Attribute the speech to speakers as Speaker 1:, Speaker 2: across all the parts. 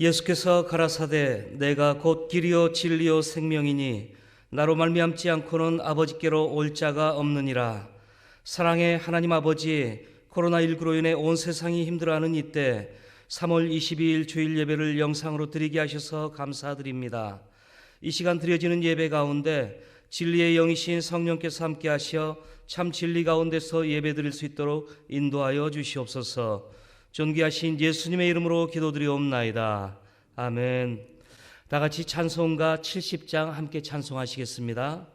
Speaker 1: 예수께서 가라사대 내가 곧 길이요 진리요 생명이니 나로 말미암지 않고는 아버지께로 올 자가 없느니라. 사랑의 하나님 아버지, 코로나19로 인해 온 세상이 힘들어하는 이때 3월 22일 주일 예배를 영상으로 드리게 하셔서 감사드립니다. 이 시간 드려지는 예배 가운데 진리의 영이신 성령께서 함께 하셔 참 진리 가운데서 예배 드릴 수 있도록 인도하여 주시옵소서. 존귀하신 예수님의 이름으로 기도드리옵나이다. 아멘. 다 같이 찬송가 70장 함께 찬송하시겠습니다.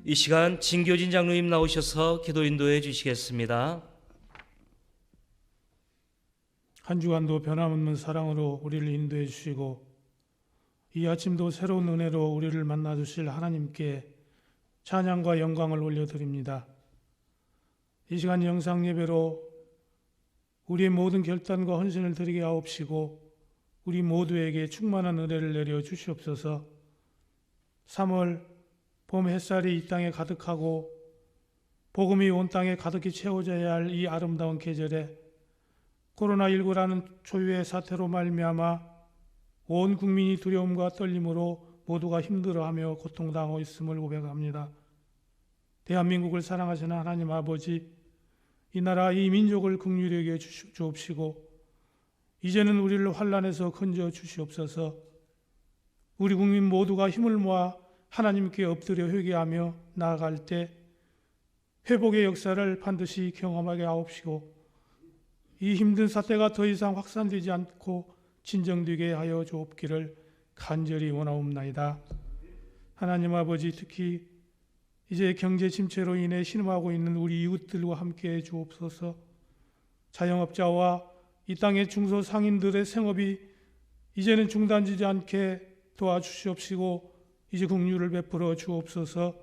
Speaker 1: 이 시간 진교진 장로님 나오셔서 기도 인도해 주시겠습니다.
Speaker 2: 한 주간도 변함없는 사랑으로 우리를 인도해 주시고 이 아침도 새로운 은혜로 우리를 만나 주실 하나님께 찬양과 영광을 올려드립니다. 이 시간 영상 예배로 우리의 모든 결단과 헌신을 드리게 하옵시고 우리 모두에게 충만한 은혜를 내려 주시옵소서. 3월 봄 햇살이 이 땅에 가득하고 복음이 온 땅에 가득히 채워져야 할 이 아름다운 계절에 코로나19라는 초유의 사태로 말미암아 온 국민이 두려움과 떨림으로 모두가 힘들어하며 고통당하고 있음을 고백합니다. 대한민국을 사랑하시는 하나님 아버지, 이 나라 이 민족을 긍휼히 여겨 주옵시고 이제는 우리를 환난에서 건져 주시옵소서. 우리 국민 모두가 힘을 모아 하나님께 엎드려 회개하며 나아갈 때 회복의 역사를 반드시 경험하게 하옵시고 이 힘든 사태가 더 이상 확산되지 않고 진정되게 하여 주옵기를 간절히 원하옵나이다. 하나님 아버지, 특히 이제 경제 침체로 인해 신음하고 있는 우리 이웃들과 함께해 주옵소서. 자영업자와 이 땅의 중소상인들의 생업이 이제는 중단되지 않게 도와주시옵시고 이제 긍휼을 베풀어 주옵소서.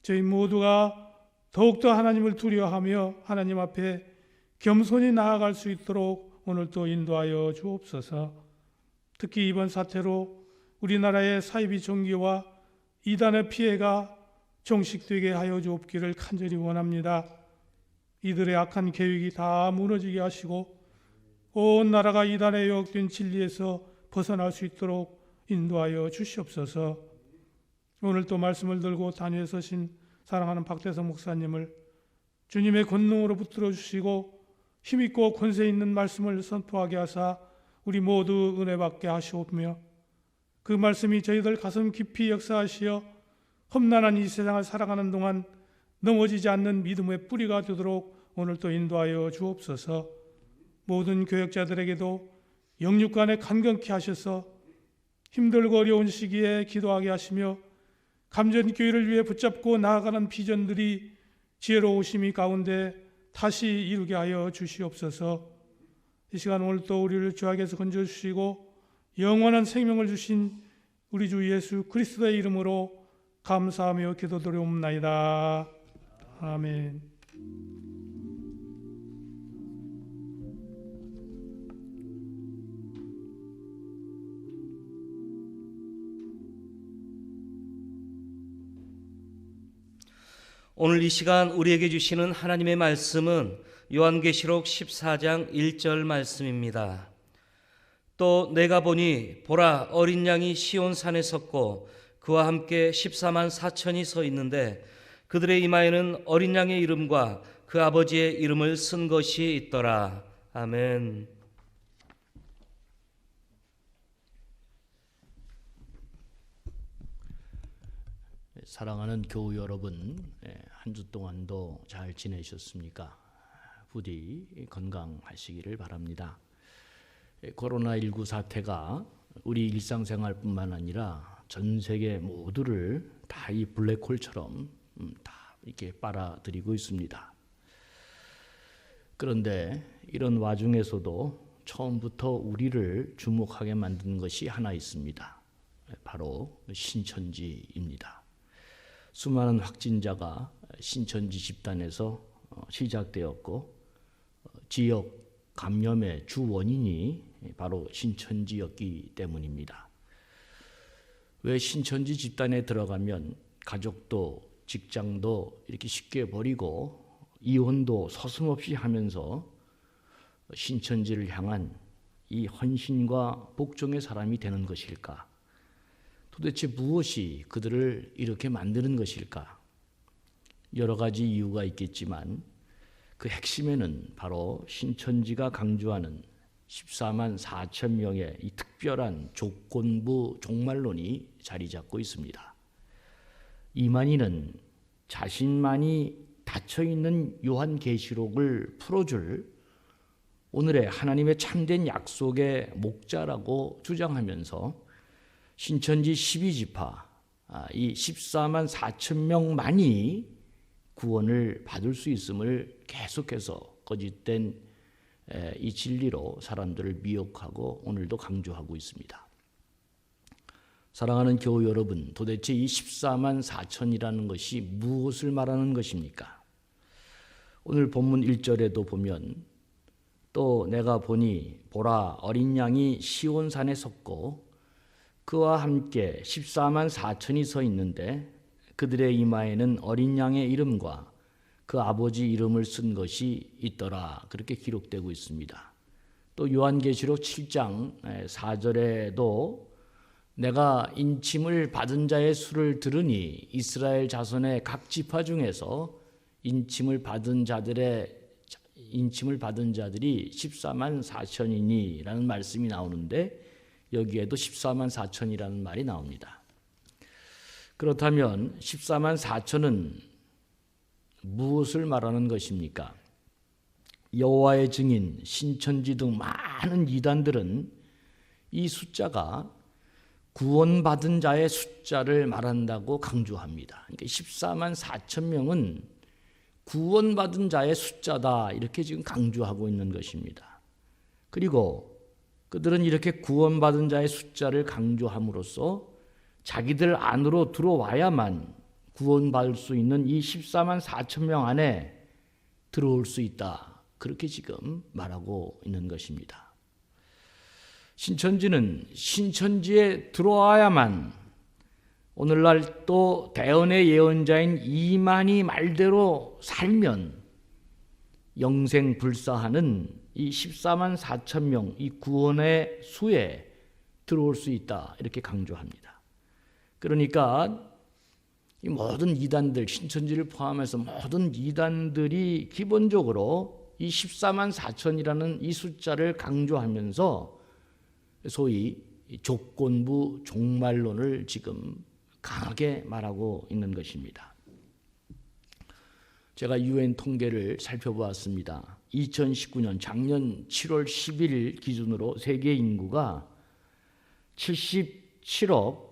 Speaker 2: 저희 모두가 더욱더 하나님을 두려워하며 하나님 앞에 겸손히 나아갈 수 있도록 오늘도 인도하여 주옵소서. 특히 이번 사태로 우리나라의 사이비 종교와 이단의 피해가 종식되게 하여 주옵기를 간절히 원합니다. 이들의 악한 계획이 다 무너지게 하시고 온 나라가 이단에 유혹된 진리에서 벗어날 수 있도록 인도하여 주시옵소서. 오늘 또 말씀을 들고 단위에 서신 사랑하는 박대성 목사님을 주님의 권능으로 붙들어 주시고 힘있고 권세 있는 말씀을 선포하게 하사 우리 모두 은혜 받게 하시오며 그 말씀이 저희들 가슴 깊이 역사하시어 험난한 이 세상을 살아가는 동안 넘어지지 않는 믿음의 뿌리가 되도록 오늘도 인도하여 주옵소서. 모든 교역자들에게도 영육간에 간경케 하셔서 힘들고 어려운 시기에 기도하게 하시며 감전교회를 위해 붙잡고 나아가는 비전들이 지혜로우심이 가운데 다시 이루게 하여 주시옵소서. 이 시간 오늘 또 우리를 죄악에서 건져주시고 영원한 생명을 주신 우리 주 예수 그리스도의 이름으로 감사하며 기도드리옵나이다. 아멘.
Speaker 1: 오늘 이 시간 우리에게 주시는 하나님의 말씀은 요한계시록 14장 1절 말씀입니다. 또 내가 보니 보라 어린 양이 시온산에 섰고 그와 함께 14만 4천이 서 있는데 그들의 이마에는 어린 양의 이름과 그 아버지의 이름을 쓴 것이 있더라. 아멘.
Speaker 3: 사랑하는 교우 여러분, 한 주 동안도 잘 지내셨습니까? 부디 건강하시기를 바랍니다. 코로나19 사태가 우리 일상생활뿐만 아니라 전 세계 모두를 다 이 블랙홀처럼 다 이렇게 빨아들이고 있습니다. 그런데 이런 와중에서도 처음부터 우리를 주목하게 만든 것이 하나 있습니다. 바로 신천지입니다. 수많은 확진자가 신천지 집단에서 시작되었고 지역 감염의 주 원인이 바로 신천지였기 때문입니다. 왜 신천지 집단에 들어가면 가족도 직장도 이렇게 쉽게 버리고 이혼도 서슴없이 하면서 신천지를 향한 이 헌신과 복종의 사람이 되는 것일까? 도대체 무엇이 그들을 이렇게 만드는 것일까? 여러 가지 이유가 있겠지만 그 핵심에는 바로 신천지가 강조하는 14만 4천 명의 이 특별한 조건부 종말론이 자리 잡고 있습니다. 이만희는 자신만이 닫혀있는 요한계시록을 풀어줄 오늘의 하나님의 참된 약속의 목자라고 주장하면서 신천지 12지파 이 14만 4천 명만이 구원을 받을 수 있음을 계속해서 거짓된 이 진리로 사람들을 미혹하고 오늘도 강조하고 있습니다. 사랑하는 교우 여러분, 도대체 이 14만 4천이라는 것이 무엇을 말하는 것입니까? 오늘 본문 1절에도 보면 또 내가 보니 보라 어린 양이 시온산에 섰고 그와 함께 14만 4천이 서 있는데 그들의 이마에는 어린 양의 이름과 그 아버지 이름을 쓴 것이 있더라. 그렇게 기록되고 있습니다. 또 요한계시록 7장 4절에도 내가 인침을 받은 자의 수를 들으니 이스라엘 자손의 각 지파 중에서 인침을 받은 자들이 14만 4천이니 라는 말씀이 나오는데 여기에도 14만 4천이라는 말이 나옵니다. 그렇다면 14만 4천은 무엇을 말하는 것입니까? 여호와의 증인, 신천지 등 많은 이단들은 이 숫자가 구원받은 자의 숫자를 말한다고 강조합니다. 그러니까 14만 4천 명은 구원받은 자의 숫자다 이렇게 지금 강조하고 있는 것입니다. 그리고 그들은 이렇게 구원받은 자의 숫자를 강조함으로써 자기들 안으로 들어와야만 구원받을 수 있는 이 14만 4천 명 안에 들어올 수 있다. 그렇게 지금 말하고 있는 것입니다. 신천지는 신천지에 들어와야만 오늘날 또 대언의 예언자인 이만희 말대로 살면 영생불사하는 이 14만 4천 명 이 구원의 수에 들어올 수 있다 이렇게 강조합니다. 그러니까 이 모든 이단들, 신천지를 포함해서 모든 이단들이 기본적으로 이 14만 4천이라는 이 숫자를 강조하면서 소위 조건부 종말론을 지금 강하게 말하고 있는 것입니다. 제가 유엔 통계를 살펴보았습니다. 2019년 작년 7월 10일 기준으로 세계 인구가 77억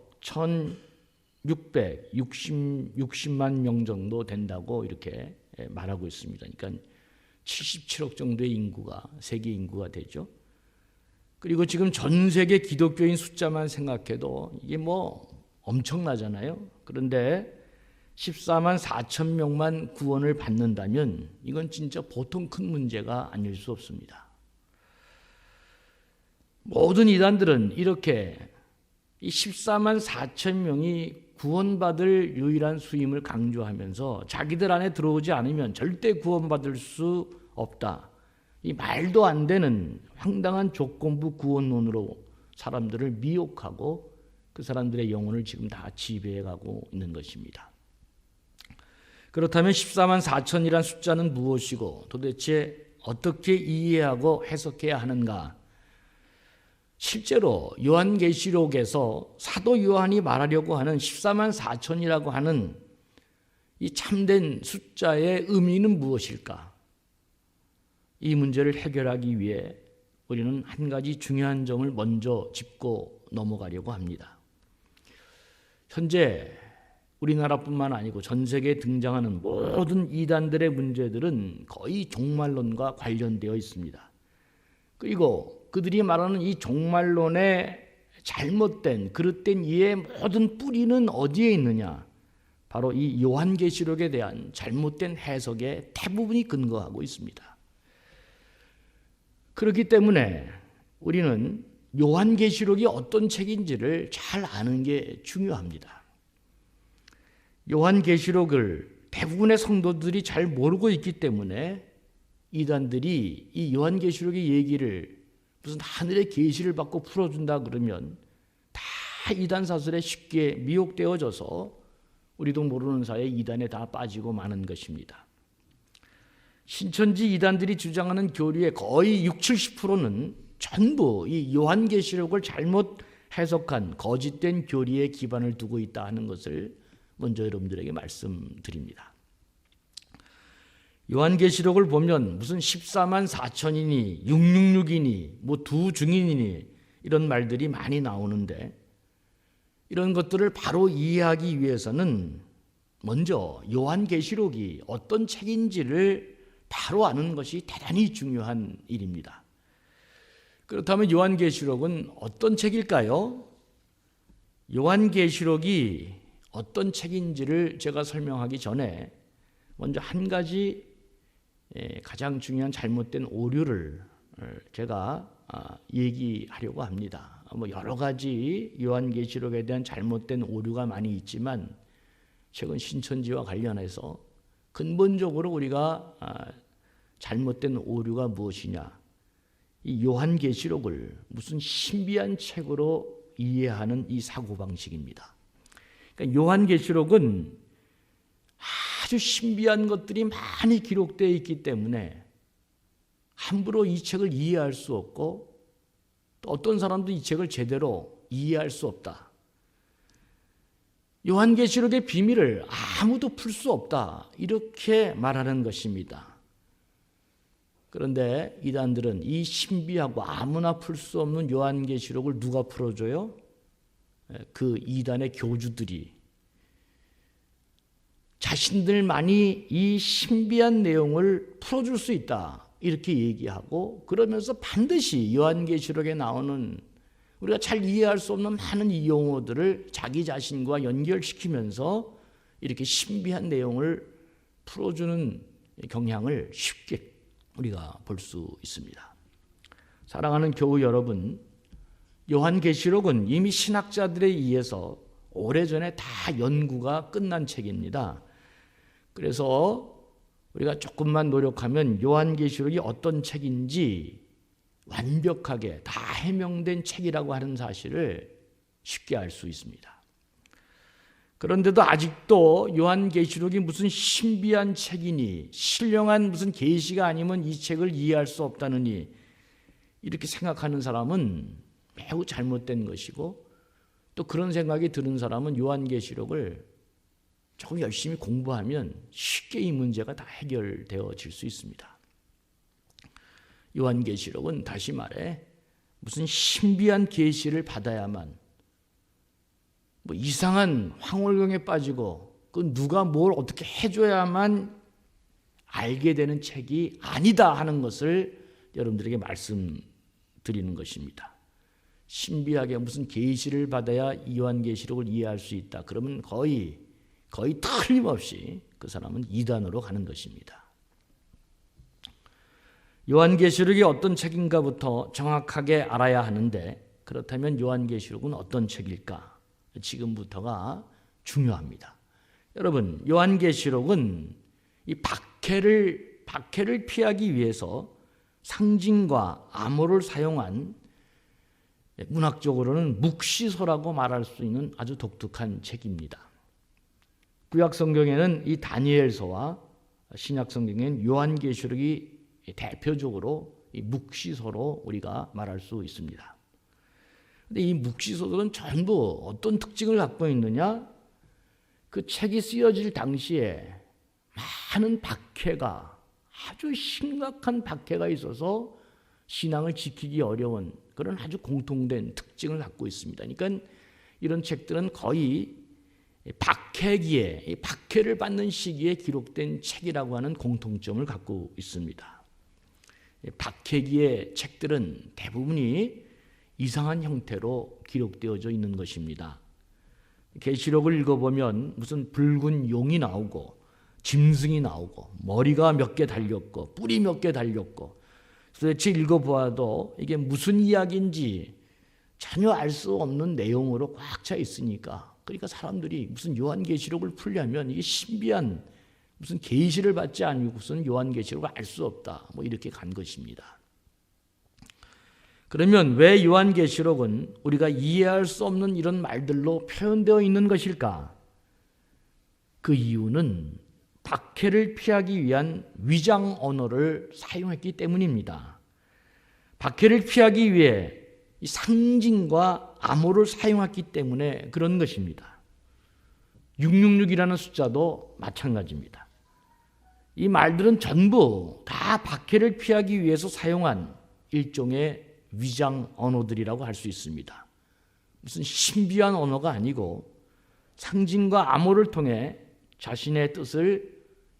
Speaker 3: 1,660만 명 정도 된다고 이렇게 말하고 있습니다. 그러니까 77억 정도의 인구가 세계 인구가 되죠. 그리고 지금 전 세계 기독교인 숫자만 생각해도 이게 뭐 엄청나잖아요. 그런데 14만 4천 명만 구원을 받는다면 이건 진짜 보통 큰 문제가 아닐 수 없습니다. 모든 이단들은 이렇게 이 14만 4천 명이 구원받을 유일한 수임을 강조하면서 자기들 안에 들어오지 않으면 절대 구원받을 수 없다. 이 말도 안 되는 황당한 조건부 구원론으로 사람들을 미혹하고 그 사람들의 영혼을 지금 다 지배해 가고 있는 것입니다. 그렇다면 14만 4천이란 숫자는 무엇이고 도대체 어떻게 이해하고 해석해야 하는가? 실제로 요한계시록에서 사도 요한이 말하려고 하는 14만 4천이라고 하는 이 참된 숫자의 의미는 무엇일까? 이 문제를 해결하기 위해 우리는 한 가지 중요한 점을 먼저 짚고 넘어가려고 합니다. 현재 우리나라뿐만 아니고 전 세계에 등장하는 모든 이단들의 문제들은 거의 종말론과 관련되어 있습니다. 그리고 그들이 말하는 이 종말론의 잘못된 그릇된 이해의 모든 뿌리는 어디에 있느냐? 바로 이 요한계시록에 대한 잘못된 해석에 대부분이 근거하고 있습니다. 그렇기 때문에 우리는 요한계시록이 어떤 책인지를 잘 아는 게 중요합니다. 요한계시록을 대부분의 성도들이 잘 모르고 있기 때문에 이단들이 이 요한계시록의 얘기를 무슨 하늘의 계시를 받고 풀어준다 그러면 다 이단 사설에 쉽게 미혹되어져서 우리도 모르는 사이에 이단에 다 빠지고 마는 것입니다. 신천지 이단들이 주장하는 교리의 거의 60, 70%는 전부 이 요한계시록을 잘못 해석한 거짓된 교리에 기반을 두고 있다 하는 것을 먼저 여러분들에게 말씀드립니다. 요한계시록을 보면 무슨 14만 4천이니 666이니 뭐 두 증인이니 이런 말들이 많이 나오는데 이런 것들을 바로 이해하기 위해서는 먼저 요한계시록이 어떤 책인지를 바로 아는 것이 대단히 중요한 일입니다. 그렇다면 요한계시록은 어떤 책일까요? 요한계시록이 어떤 책인지를 제가 설명하기 전에 먼저 한 가지 가장 중요한 잘못된 오류를 제가 얘기하려고 합니다. 뭐 여러 가지 요한계시록에 대한 잘못된 오류가 많이 있지만 최근 신천지와 관련해서 근본적으로 우리가 잘못된 오류가 무엇이냐? 이 요한계시록을 무슨 신비한 책으로 이해하는 이 사고방식입니다. 그러니까 요한계시록은 아주 신비한 것들이 많이 기록되어 있기 때문에 함부로 이 책을 이해할 수 없고 또 어떤 사람도 이 책을 제대로 이해할 수 없다. 요한계시록의 비밀을 아무도 풀 수 없다. 이렇게 말하는 것입니다. 그런데 이단들은 이 신비하고 아무나 풀 수 없는 요한계시록을 누가 풀어줘요? 그 이단의 교주들이 자신들만이 이 신비한 내용을 풀어줄 수 있다 이렇게 얘기하고 그러면서 반드시 요한계시록에 나오는 우리가 잘 이해할 수 없는 많은 이 용어들을 자기 자신과 연결시키면서 이렇게 신비한 내용을 풀어주는 경향을 쉽게 우리가 볼 수 있습니다. 사랑하는 교우 여러분, 요한계시록은 이미 신학자들에 의해서 오래전에 다 연구가 끝난 책입니다. 그래서 우리가 조금만 노력하면 요한계시록이 어떤 책인지 완벽하게 다 해명된 책이라고 하는 사실을 쉽게 알 수 있습니다. 그런데도 아직도 요한계시록이 무슨 신비한 책이니 신령한 무슨 계시가 아니면 이 책을 이해할 수 없다느니 이렇게 생각하는 사람은 매우 잘못된 것이고, 또 그런 생각이 드는 사람은 요한계시록을 조금 열심히 공부하면 쉽게 이 문제가 다 해결되어질 수 있습니다. 요한계시록은 다시 말해 무슨 신비한 계시를 받아야만, 뭐 이상한 황홀경에 빠지고 그 누가 뭘 어떻게 해줘야만 알게 되는 책이 아니다 하는 것을 여러분들에게 말씀드리는 것입니다. 신비하게 무슨 계시를 받아야 요한계시록을 이해할 수 있다. 그러면 거의 틀림없이 그 사람은 이단으로 가는 것입니다. 요한계시록이 어떤 책인가부터 정확하게 알아야 하는데, 그렇다면 요한계시록은 어떤 책일까? 지금부터가 중요합니다. 여러분, 요한계시록은 이 박해를 피하기 위해서 상징과 암호를 사용한, 문학적으로는 묵시서라고 말할 수 있는 아주 독특한 책입니다. 구약 성경에는 이 다니엘서와 신약 성경에는 요한계시록이 대표적으로 이 묵시서로 우리가 말할 수 있습니다. 근데 이 묵시서들은 전부 어떤 특징을 갖고 있느냐? 그 책이 쓰여질 당시에 많은 박해가, 아주 심각한 박해가 있어서 신앙을 지키기 어려운 그런 아주 공통된 특징을 갖고 있습니다. 그러니까 이런 책들은 거의 박해기에, 박해를 받는 시기에 기록된 책이라고 하는 공통점을 갖고 있습니다. 박해기의 책들은 대부분이 이상한 형태로 기록되어져 있는 것입니다. 계시록을 읽어보면 무슨 붉은 용이 나오고 짐승이 나오고 머리가 몇 개 달렸고 뿔이 몇 개 달렸고, 도대체 읽어보아도 이게 무슨 이야기인지 전혀 알 수 없는 내용으로 꽉 차 있으니까, 그러니까 사람들이 무슨 요한계시록을 풀려면 이게 신비한 무슨 계시를 받지 않고서는 요한계시록을 알 수 없다, 뭐 이렇게 간 것입니다. 그러면 왜 요한계시록은 우리가 이해할 수 없는 이런 말들로 표현되어 있는 것일까? 그 이유는 박해를 피하기 위한 위장 언어를 사용했기 때문입니다. 박해를 피하기 위해 이 상징과 암호를 사용했기 때문에 그런 것입니다. 666이라는 숫자도 마찬가지입니다. 이 말들은 전부 다 박해를 피하기 위해서 사용한 일종의 위장 언어들이라고 할 수 있습니다. 무슨 신비한 언어가 아니고 상징과 암호를 통해 자신의 뜻을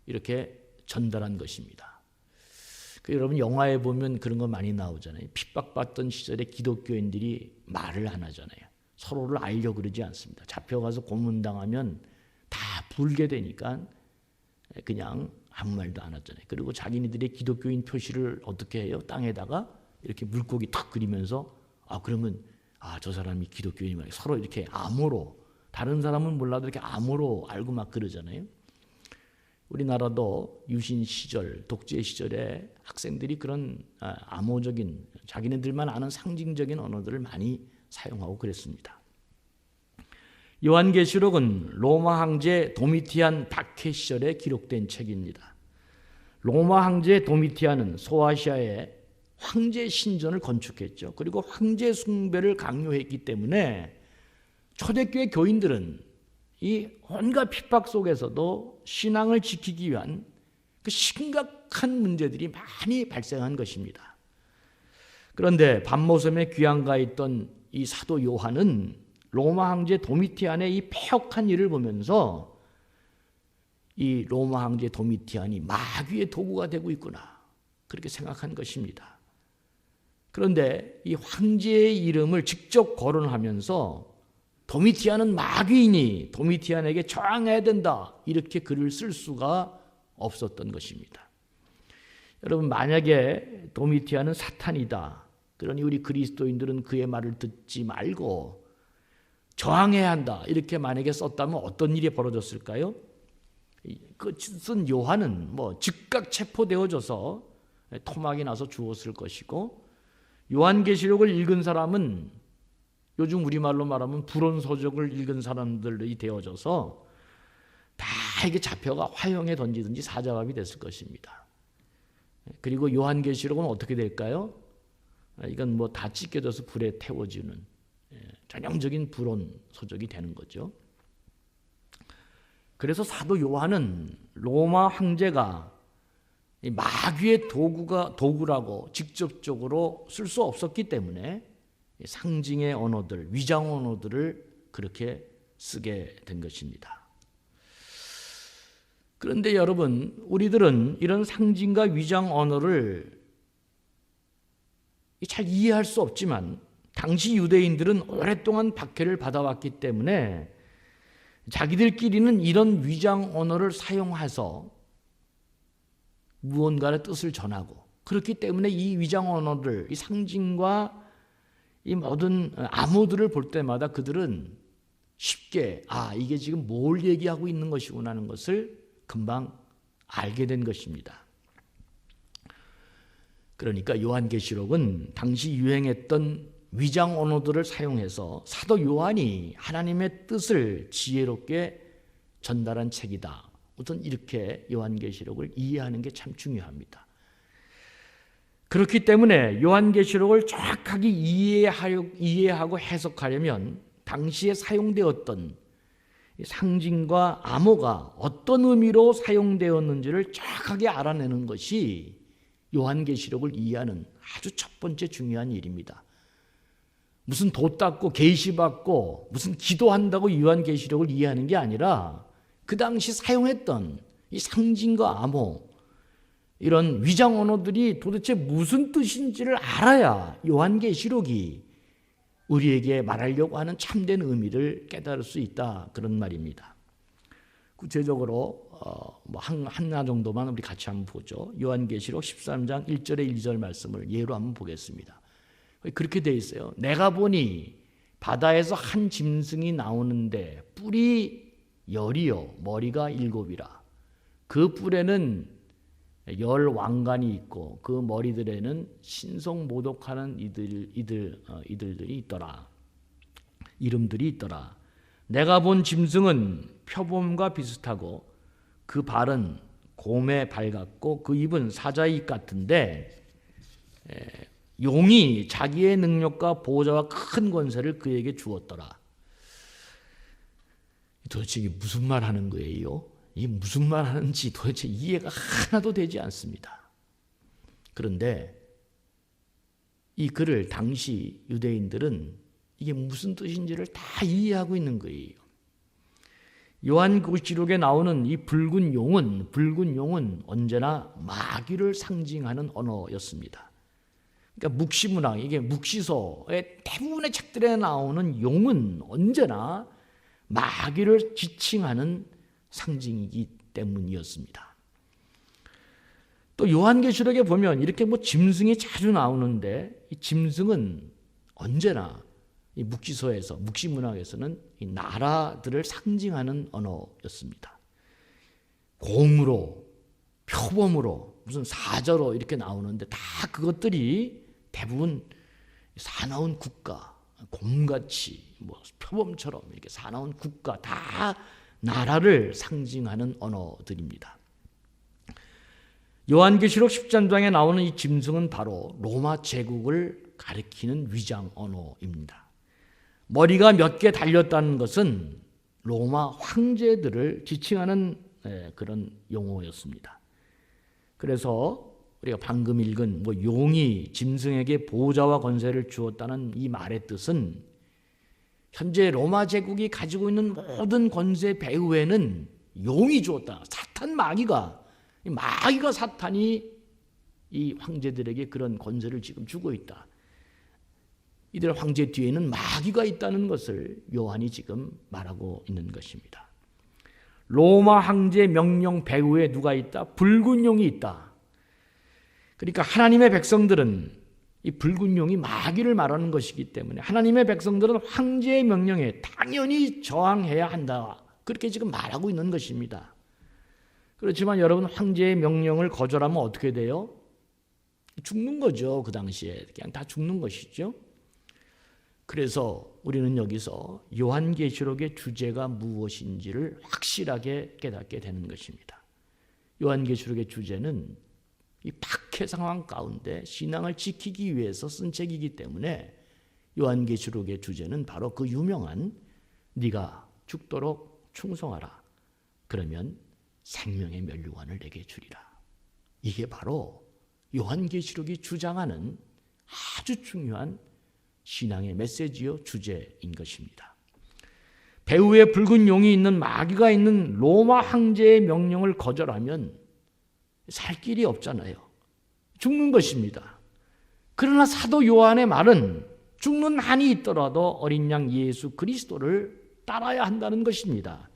Speaker 3: 이렇게 전달한 것입니다. 여러분 영화에 보면 그런 거 많이 나오잖아요. 핍박받던 시절에 기독교인들이 말을 안 하잖아요. 서로를 알려고 그러지 않습니다. 잡혀가서 고문당하면 다 불게 되니까 그냥 아무 말도 안 하잖아요. 그리고 자기네들의 기독교인 표시를 어떻게 해요? 땅에다가 이렇게 물고기 탁 그리면서 그러면 저 사람이 기독교인이 말이야. 서로 이렇게 암호로, 다른 사람은 몰라도 이렇게 암호로 알고 막 그러잖아요. 우리나라도 유신 시절, 독재 시절에 학생들이 그런 암호적인, 자기네들만 아는 상징적인 언어들을 많이 사용하고 그랬습니다. 요한계시록은 로마 황제 도미티안 박해 시절에 기록된 책입니다. 로마 황제 도미티안은 소아시아에 황제 신전을 건축했죠. 그리고 황제 숭배를 강요했기 때문에 초대교회 교인들은 이 온갖 핍박 속에서도 신앙을 지키기 위한 그 심각한 문제들이 많이 발생한 것입니다. 그런데 밤모섬에 귀양가 있던 이 사도 요한은 로마 황제 도미티안의 이 폐역한 일을 보면서 이 로마 황제 도미티안이 마귀의 도구가 되고 있구나, 그렇게 생각한 것입니다. 그런데 이 황제의 이름을 직접 거론하면서 도미티안은 마귀이니 도미티안에게 저항해야 된다, 이렇게 글을 쓸 수가 없었던 것입니다. 여러분, 만약에 도미티안은 사탄이다, 그러니 우리 그리스도인들은 그의 말을 듣지 말고 저항해야 한다, 이렇게 만약에 썼다면 어떤 일이 벌어졌을까요? 그 쓴 요한은 즉각 체포되어져서 토막이 나서 죽었을 것이고, 요한계시록을 읽은 사람은 요즘 우리말로 말하면 불온서적을 읽은 사람들이 되어져서 다 이게 잡혀가 화형에 던지든지 사자밥이 됐을 것입니다. 그리고 요한계시록은 어떻게 될까요? 이건 뭐 다 찢겨져서 불에 태워지는 전형적인 불온서적이 되는 거죠. 그래서 사도 요한은 로마 황제가 마귀의 도구라고 직접적으로 쓸 수 없었기 때문에 상징의 언어들, 위장 언어들을 그렇게 쓰게 된 것입니다. 그런데 여러분, 우리들은 이런 상징과 위장 언어를 잘 이해할 수 없지만 당시 유대인들은 오랫동안 박해를 받아왔기 때문에 자기들끼리는 이런 위장 언어를 사용해서 무언가의 뜻을 전하고, 그렇기 때문에 이 위장 언어들, 이 상징과 이 모든 암호들을 볼 때마다 그들은 쉽게 이게 지금 뭘 얘기하고 있는 것이구나 하는 것을 금방 알게 된 것입니다. 그러니까 요한계시록은 당시 유행했던 위장 언어들을 사용해서 사도 요한이 하나님의 뜻을 지혜롭게 전달한 책이다. 우선 이렇게 요한계시록을 이해하는 게 참 중요합니다. 그렇기 때문에 요한계시록을 정확하게 이해하고 해석하려면 당시에 사용되었던 상징과 암호가 어떤 의미로 사용되었는지를 정확하게 알아내는 것이 요한계시록을 이해하는 아주 첫 번째 중요한 일입니다. 무슨 도 닦고 계시 받고 무슨 기도한다고 요한계시록을 이해하는 게 아니라 그 당시 사용했던 이 상징과 암호, 이런 위장 언어들이 도대체 무슨 뜻인지를 알아야 요한계시록이 우리에게 말하려고 하는 참된 의미를 깨달을 수 있다, 그런 말입니다. 구체적으로 하나 정도만 우리 같이 한번 보죠. 요한계시록 13장 1절에 2절 말씀을 예로 한번 보겠습니다. 그렇게 돼 있어요. 내가 보니 바다에서 한 짐승이 나오는데 뿔이 10이요 머리가 7이라. 그 뿔에는 10 왕관이 있고 그 머리들에는 신성모독하는 이들들이 있더라. 이름들이 있더라. 내가 본 짐승은 표범과 비슷하고 그 발은 곰의 발 같고 그 입은 사자의 입 같은데 용이 자기의 능력과 보호자와 큰 권세를 그에게 주었더라. 도대체 이게 무슨 말 하는 거예요? 이게 무슨 말 하는지 도대체 이해가 하나도 되지 않습니다. 그런데 이 글을 당시 유대인들은 이게 무슨 뜻인지를 다 이해하고 있는 거예요. 요한계시록에 나오는 이 붉은 용은 언제나 마귀를 상징하는 언어였습니다. 그러니까 묵시문학, 이게 묵시서의 대부분의 책들에 나오는 용은 언제나 마귀를 지칭하는 상징이기 때문이었습니다. 또 요한계시록에 보면 이렇게 짐승이 자주 나오는데 이 짐승은 언제나 이 묵시서에서, 묵시문학에서는 이 나라들을 상징하는 언어였습니다. 곰으로, 표범으로, 무슨 사자로 이렇게 나오는데 다 그것들이 대부분 사나운 국가, 곰같이 표범처럼 이렇게 사나운 국가, 다 나라를 상징하는 언어들입니다. 요한계시록 13장에 나오는 이 짐승은 바로 로마 제국을 가리키는 위장 언어입니다. 머리가 몇 개 달렸다는 것은 로마 황제들을 지칭하는 그런 용어였습니다. 그래서 우리가 방금 읽은 용이 짐승에게 보호자와 권세를 주었다는 이 말의 뜻은 현재 로마 제국이 가지고 있는 모든 권세 배후에는 용이 주었다. 마귀가 사탄이 이 황제들에게 그런 권세를 지금 주고 있다. 이들 황제 뒤에는 마귀가 있다는 것을 요한이 지금 말하고 있는 것입니다. 로마 황제 명령 배후에 누가 있다? 붉은 용이 있다. 그러니까 하나님의 백성들은 이 붉은 용이 마귀를 말하는 것이기 때문에 하나님의 백성들은 황제의 명령에 당연히 저항해야 한다. 그렇게 지금 말하고 있는 것입니다. 그렇지만 여러분, 황제의 명령을 거절하면 어떻게 돼요? 죽는 거죠. 그 당시에 그냥 다 죽는 것이죠. 그래서 우리는 여기서 요한계시록의 주제가 무엇인지를 확실하게 깨닫게 되는 것입니다. 요한계시록의 주제는 이 박해 상황 가운데 신앙을 지키기 위해서 쓴 책이기 때문에 요한계시록의 주제는 바로 그 유명한 네가 죽도록 충성하라. 그러면 생명의 면류관을 내게 주리라. 이게 바로 요한계시록이 주장하는 아주 중요한 신앙의 메시지요 주제인 것입니다. 배후에 붉은 용이 있는 마귀가 있는 로마 황제의 명령을 거절하면 살 길이 없잖아요. 죽는 것입니다. 그러나 사도 요한의 말은 죽는 한이 있더라도 어린 양 예수 그리스도를 따라야 한다는 것입니다.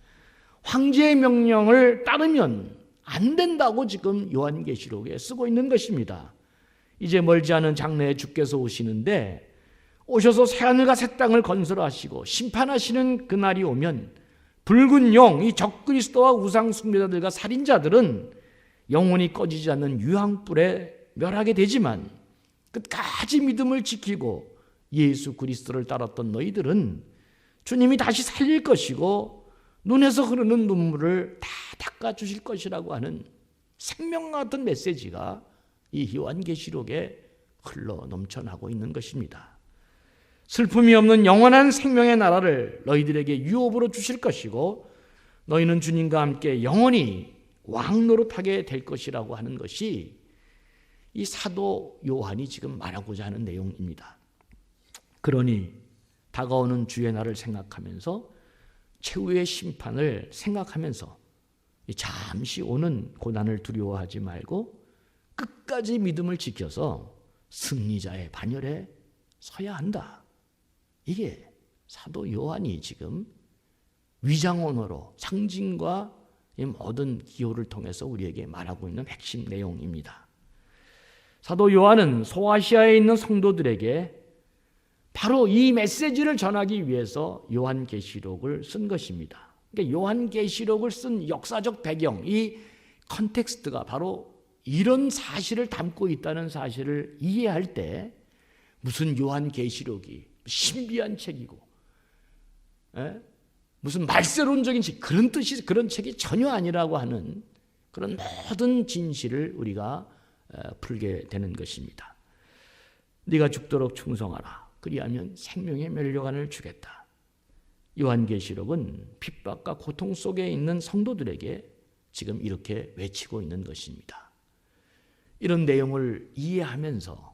Speaker 3: 황제의 명령을 따르면 안 된다고 지금 요한계시록에 쓰고 있는 것입니다. 이제 멀지 않은 장래에 주께서 오시는데 오셔서 새하늘과 새 땅을 건설하시고 심판하시는 그날이 오면 붉은 용, 이 적그리스도와 우상 숭배자들과 살인자들은 영원히 꺼지지 않는 유황불에 멸하게 되지만 끝까지 믿음을 지키고 예수 그리스도를 따랐던 너희들은 주님이 다시 살릴 것이고 눈에서 흐르는 눈물을 다 닦아주실 것이라고 하는 생명 같은 메시지가 이 요한계시록에 흘러 넘쳐나고 있는 것입니다. 슬픔이 없는 영원한 생명의 나라를 너희들에게 유업으로 주실 것이고 너희는 주님과 함께 영원히 왕노릇하게 될 것이라고 하는 것이 이 사도 요한이 지금 말하고자 하는 내용입니다. 그러니 다가오는 주의 날을 생각하면서 최후의 심판을 생각하면서 잠시 오는 고난을 두려워하지 말고 끝까지 믿음을 지켜서 승리자의 반열에 서야 한다. 이게 사도 요한이 지금 위장언어로 상징과 모든 기호를 통해서 우리에게 말하고 있는 핵심 내용입니다. 사도 요한은 소아시아에 있는 성도들에게 바로 이 메시지를 전하기 위해서 요한계시록을 쓴 것입니다. 그러니까 요한계시록을 쓴 역사적 배경, 이 컨텍스트가 바로 이런 사실을 담고 있다는 사실을 이해할 때 무슨 요한계시록이 신비한 책이고 무슨 말세론적인 책, 그런 뜻이 그런 책이 전혀 아니라고 하는 그런 모든 진실을 우리가 풀게 되는 것입니다. 네가 죽도록 충성하라. 그리하면 생명의 면류관을 주겠다. 요한계시록은 핍박과 고통 속에 있는 성도들에게 지금 이렇게 외치고 있는 것입니다. 이런 내용을 이해하면서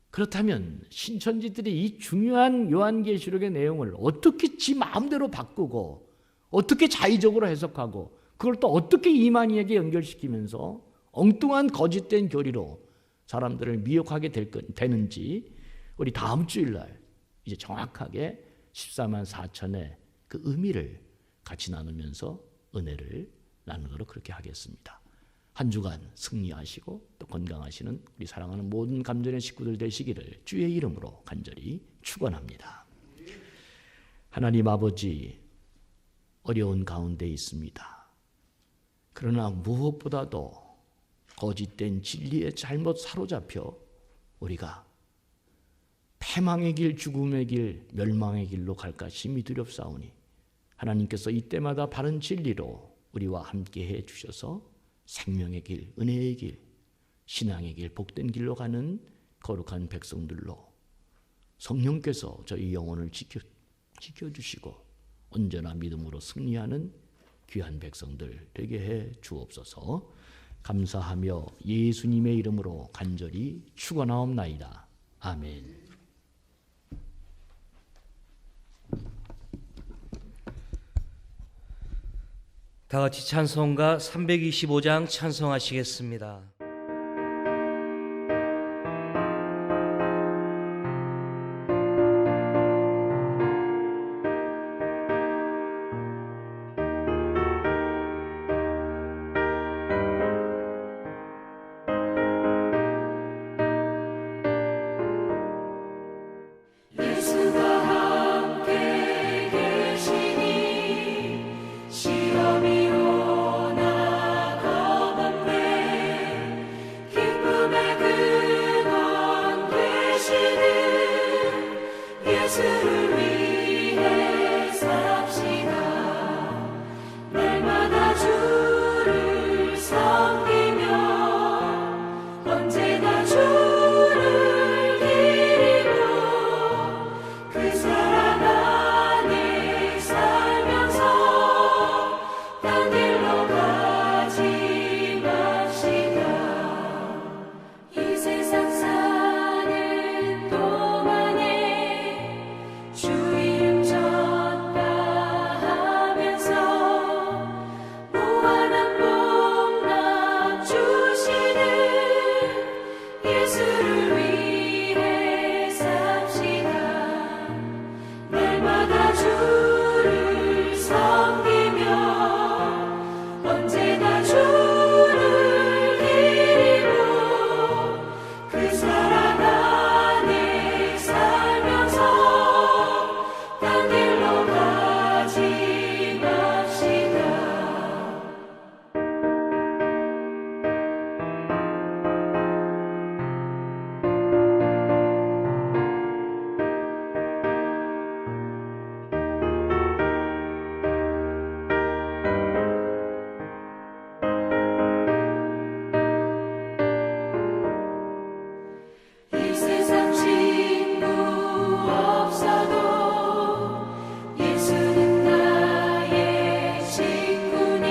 Speaker 3: 그렇다면 신천지들이 이 중요한 요한계시록의 내용을 어떻게 지 마음대로 바꾸고 어떻게 자의적으로 해석하고 그걸 또 어떻게 이만희에게 연결시키면서 엉뚱한 거짓된 교리로 사람들을 미혹하게 되는지 우리 다음 주일날 이제 정확하게 14만 4천의 그 의미를 같이 나누면서 은혜를 나누도록 그렇게 하겠습니다. 한 주간 승리하시고 또 건강하시는 우리 사랑하는 모든 감전의 식구들 되시기를 주의 이름으로 간절히 축원합니다. 하나님 아버지, 어려운 가운데 있습니다. 그러나 무엇보다도 거짓된 진리에 잘못 사로잡혀 우리가 패망의 길, 죽음의 길, 멸망의 길로 갈까 심히 두렵사오니 하나님께서 이때마다 바른 진리로 우리와 함께해 주셔서 생명의 길, 은혜의 길, 신앙의 길, 복된 길로 가는 거룩한 백성들로 성령께서 저희 영혼을 지켜주시고 언제나 믿음으로 승리하는 귀한 백성들 되게 해 주옵소서. 감사하며 예수님의 이름으로 간절히 축원하옵나이다. 아멘.
Speaker 1: 다 같이 찬송가 325장 찬송하시겠습니다.
Speaker 4: 시험이 오나 겁없네 예수를 위해 삽시다. 날마다 주를 섬기며 언제나 주를 기리고 그 사랑 안에 살면서 딴 길로 가지 맙시다. 이 세상 사는 동안에 주 이름 전파하면서 무한한 복락 주시는 예수를 위해 삽시다. 날마다 주를 섬기며 언제나 주를 기리고 그 사랑 안에 살면서 딴 길로 가지 맙시다. 이 세상 친구 없어도 예수는 나의 친구니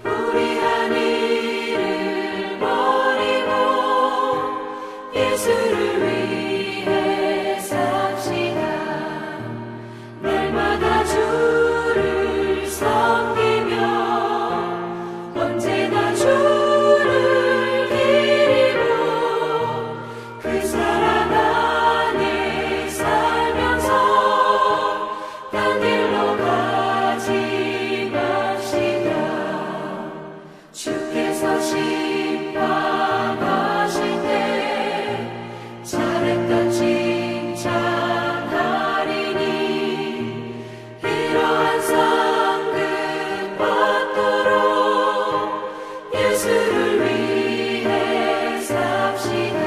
Speaker 4: 불의한 일을 버리고 예수를 위해 삽시다. 날마다 주를 섬기며 언제나 주를 기리고 그 사랑 안에 살면서 딴 길로 가지 맙시다. 주께서 심판하실 때 잘했다 칭찬하리니 이러한 상급 받도록 예수를 위해 삽시다.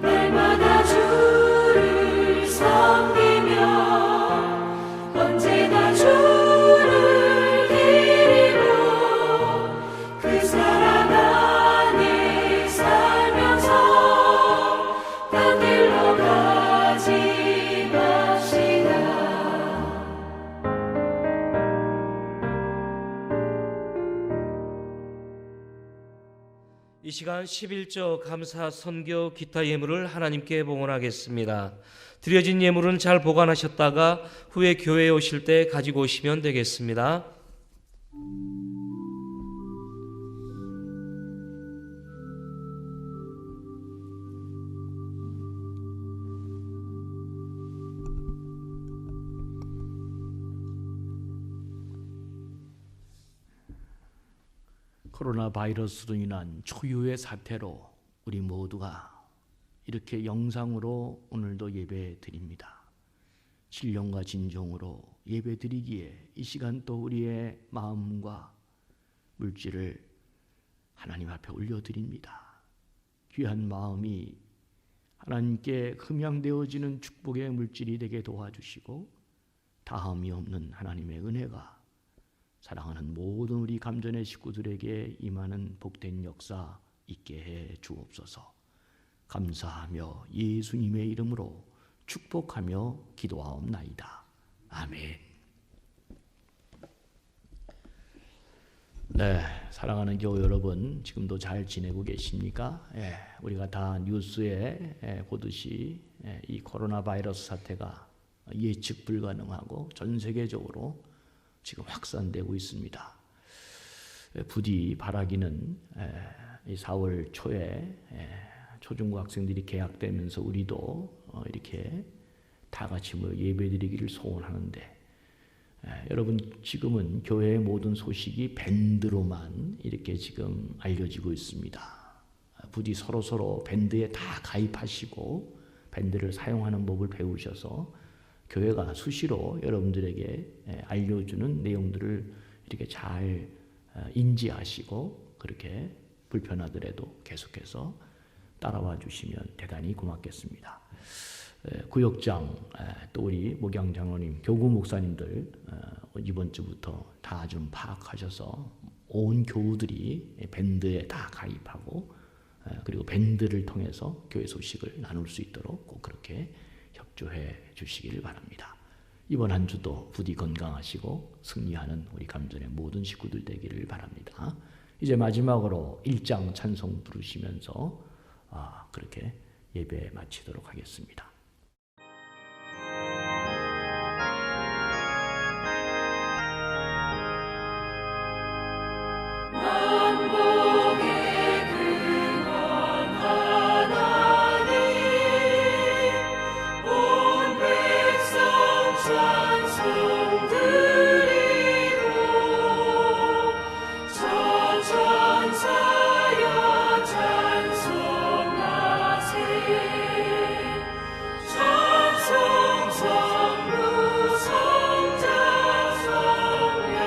Speaker 4: 날마다 주를 섬기며 언제나 주를 기리고 그 사랑 안에 살면서 딴 길로 가지 맙시다.
Speaker 1: 이 시간 11조 감사 선교 기타 예물을 하나님께 봉헌하겠습니다. 드려진 예물은 잘 보관하셨다가 후에 교회에 오실 때 가지고 오시면 되겠습니다.
Speaker 3: 코로나 바이러스로 인한 초유의 사태로 우리 모두가 이렇게 영상으로 오늘도 예배 드립니다. 신령과 진정으로 예배 드리기에 이 시간 또 우리의 마음과 물질을 하나님 앞에 올려드립니다. 귀한 마음이 하나님께 흠양되어지는 축복의 물질이 되게 도와주시고 다함이 없는 하나님의 은혜가 사랑하는 모든 우리 감전의 식구들에게 임하는 복된 역사 있게 해 주옵소서. 감사하며 예수님의 이름으로 축복하며 기도하옵나이다. 아멘. 네, 사랑하는 교우 여러분, 지금도 잘 지내고 계십니까? 우리가 다 뉴스에 보듯이 이 코로나 바이러스 사태가 예측 불가능하고 전 세계적으로 지금 확산되고 있습니다. 부디 바라기는 이 4월 초에 초중고 학생들이 개학되면서 우리도 이렇게 다 같이 예배드리기를 소원하는데 여러분 지금은 교회의 모든 소식이 밴드로만 이렇게 지금 알려지고 있습니다. 부디 서로 밴드에 다 가입하시고 밴드를 사용하는 법을 배우셔서 교회가 수시로 여러분들에게 알려주는 내용들을 이렇게 잘 인지하시고 그렇게 불편하더라도 계속해서 따라와 주시면 대단히 고맙겠습니다. 구역장, 또 우리 목양 장로님, 교구 목사님들 이번 주부터 다 좀 파악하셔서 온 교우들이 밴드에 다 가입하고 그리고 밴드를 통해서 교회 소식을 나눌 수 있도록 꼭 그렇게 협조해 주시길 바랍니다. 이번 한 주도 부디 건강하시고 승리하는 우리 감전의 모든 식구들 되기를 바랍니다. 이제 마지막으로 1장 찬송 부르시면서 그렇게 예배 마치도록 하겠습니다.
Speaker 4: 만복의 근원 하나님 온 백성 찬송 드리고 천천사여 찬송하세 찬송 성부 성자 성령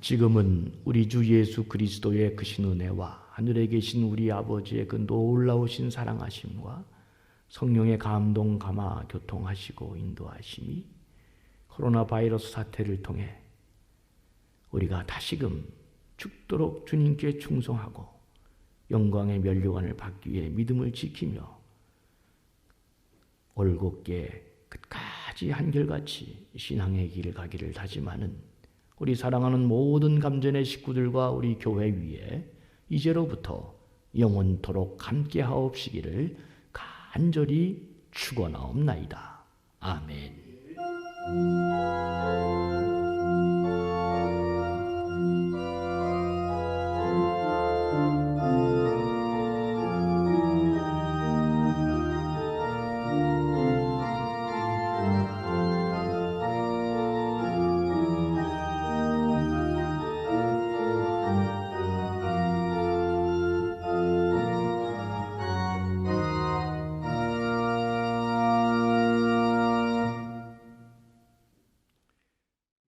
Speaker 3: 지금은 우리 주 예수 그리스도의 크신 은혜와 하늘에 계신 우리 아버지의 그 놀라우신 사랑하심과 성령의 감동 감화 교통하시고 인도하심이 코로나 바이러스 사태를 통해 우리가 다시금 죽도록 주님께 충성하고 영광의 면류관을 받기 위해 믿음을 지키며 올곧게 끝까지 한결같이 신앙의 길을 가기를 다짐하는 우리 사랑하는 모든 감전의 식구들과 우리 교회 위에 이제로부터 영원토록 함께하옵시기를 간절히 축원하옵나이다. 아멘.